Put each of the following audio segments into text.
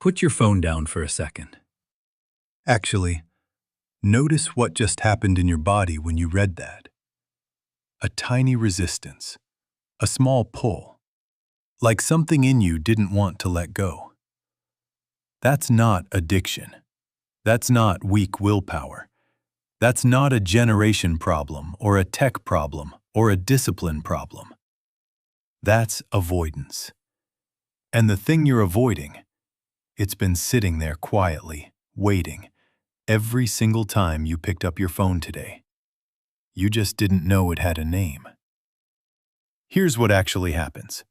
Put your phone down for a second. Actually, notice what just happened in your body when you read that. A tiny resistance, a small pull, like something in you didn't want to let go. That's not addiction. That's not weak willpower. That's not a generation problem or a tech problem or a discipline problem. That's avoidance. And the thing you're avoiding, it's been sitting there quietly, waiting, every single time you picked up your phone today. You just didn't know it had a name. Here's what actually happens.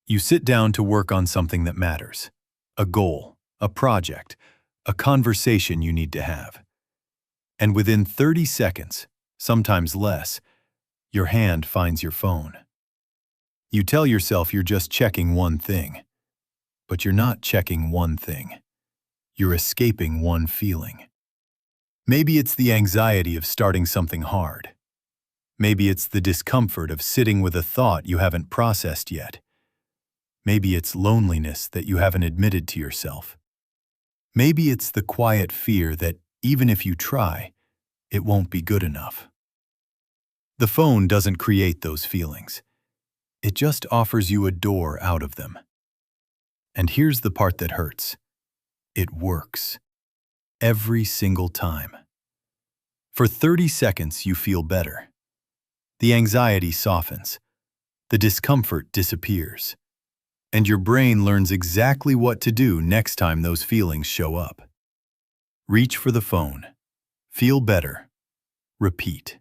You sit down to work on something that matters, a goal, a project, a conversation you need to have. And within 30 seconds, sometimes less, your hand finds your phone. You tell yourself you're just checking one thing, but you're not checking one thing. You're escaping one feeling. Maybe it's the anxiety of starting something hard. Maybe it's the discomfort of sitting with a thought you haven't processed yet. Maybe it's loneliness that you haven't admitted to yourself. Maybe it's the quiet fear that even if you try, it won't be good enough. The phone doesn't create those feelings. It just offers you a door out of them. And here's the part that hurts. It works. Every single time. For 30 seconds, you feel better. The anxiety softens. The discomfort disappears. And your brain learns exactly what to do next time those feelings show up. Reach for the phone. Feel better. Repeat.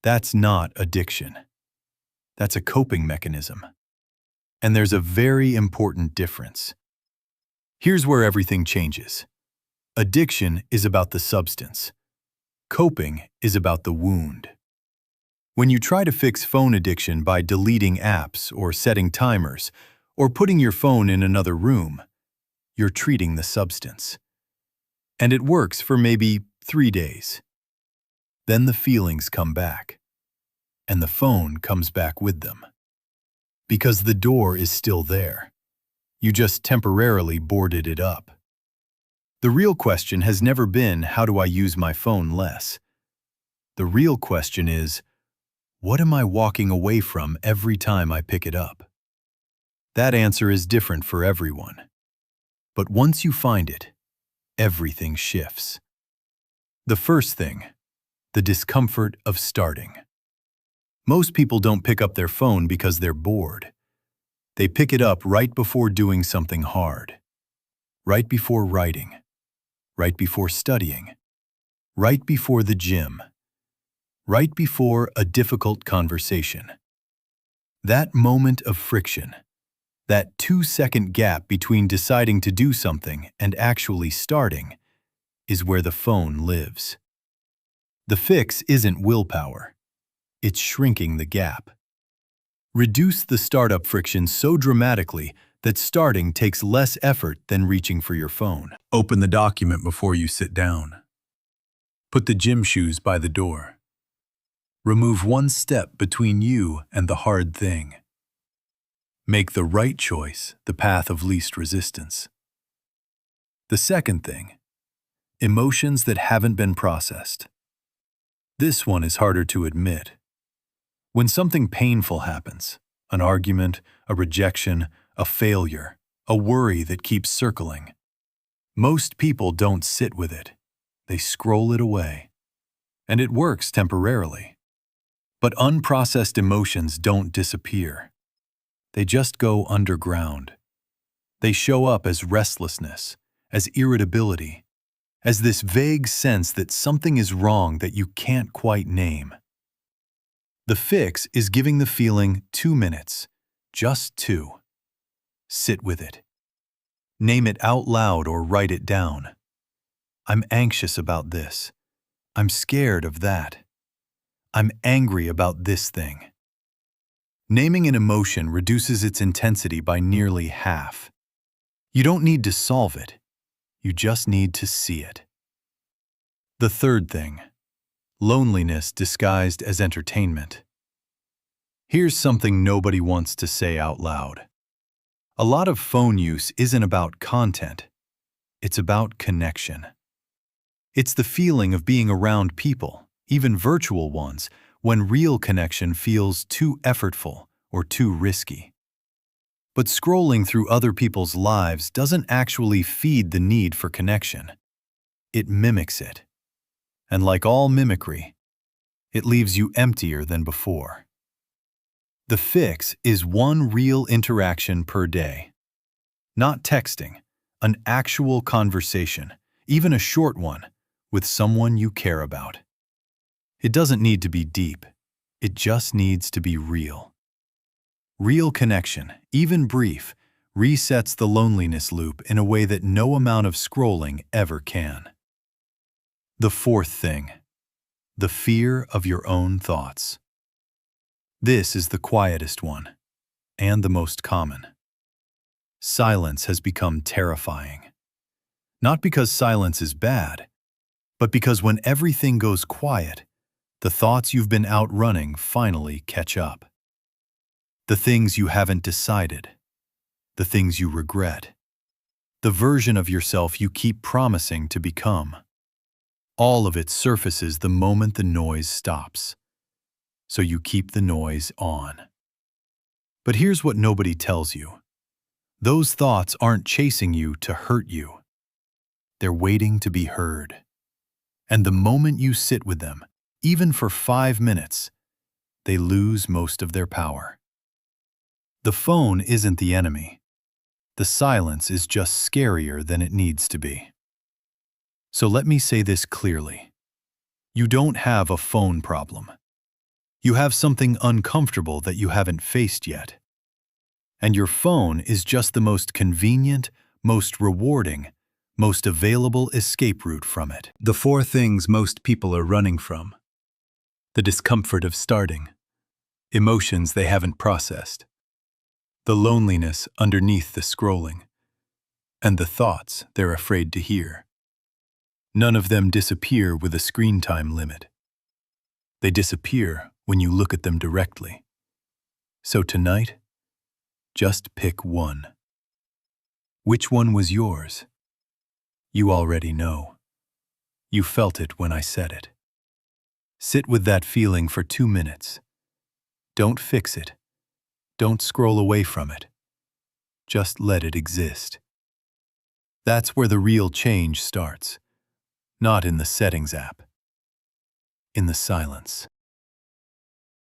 That's not addiction. That's a coping mechanism. And there's a very important difference. Here's where everything changes. Addiction is about the substance. Coping is about the wound. When you try to fix phone addiction by deleting apps or setting timers or putting your phone in another room, you're treating the substance. And it works for maybe 3 days. Then the feelings come back. And the phone comes back with them. Because the door is still there. You just temporarily boarded it up. The real question has never been, how do I use my phone less? The real question is, what am I walking away from every time I pick it up? That answer is different for everyone. But once you find it, everything shifts. The first thing, the discomfort of starting. Most people don't pick up their phone because they're bored. They pick it up right before doing something hard. Right before writing. Right before studying. Right before the gym. Right before a difficult conversation. That moment of friction, that 2-second gap between deciding to do something and actually starting, is where the phone lives. The fix isn't willpower. It's shrinking the gap. Reduce the startup friction so dramatically that starting takes less effort than reaching for your phone. Open the document before you sit down. Put the gym shoes by the door. Remove one step between you and the hard thing. Make the right choice the path of least resistance. The second thing, emotions that haven't been processed. This one is harder to admit. When something painful happens, an argument, a rejection, a failure, a worry that keeps circling, most people don't sit with it. They scroll it away. And it works temporarily. But unprocessed emotions don't disappear. They just go underground. They show up as restlessness, as irritability, as this vague sense that something is wrong that you can't quite name. The fix is giving the feeling 2 minutes, just 2. Sit with it. Name it out loud or write it down. I'm anxious about this. I'm scared of that. I'm angry about this thing. Naming an emotion reduces its intensity by nearly half. You don't need to solve it. You just need to see it. The third thing, loneliness disguised as entertainment. Here's something nobody wants to say out loud. A lot of phone use isn't about content. It's about connection. It's the feeling of being around people, even virtual ones, when real connection feels too effortful or too risky. But scrolling through other people's lives doesn't actually feed the need for connection. It mimics it. And like all mimicry, it leaves you emptier than before. The fix is one real interaction per day. Not texting, an actual conversation, even a short one, with someone you care about. It doesn't need to be deep. It just needs to be real. Real connection, even brief, resets the loneliness loop in a way that no amount of scrolling ever can. The fourth thing, the fear of your own thoughts. This is the quietest one, and the most common. Silence has become terrifying. Not because silence is bad, but because when everything goes quiet, the thoughts you've been outrunning finally catch up. The things you haven't decided, the things you regret, the version of yourself you keep promising to become. All of it surfaces the moment the noise stops. So you keep the noise on. But here's what nobody tells you. Those thoughts aren't chasing you to hurt you. They're waiting to be heard. And the moment you sit with them, even for 5 minutes, they lose most of their power. The phone isn't the enemy. The silence is just scarier than it needs to be. So let me say this clearly. You don't have a phone problem. You have something uncomfortable that you haven't faced yet. And your phone is just the most convenient, most rewarding, most available escape route from it. The 4 things most people are running from. The discomfort of starting. Emotions they haven't processed. The loneliness underneath the scrolling. And the thoughts they're afraid to hear. None of them disappear with a screen time limit. They disappear when you look at them directly. So tonight, just pick one. Which one was yours? You already know. You felt it when I said it. Sit with that feeling for 2 minutes. Don't fix it. Don't scroll away from it. Just let it exist. That's where the real change starts. Not in the settings app. In the silence.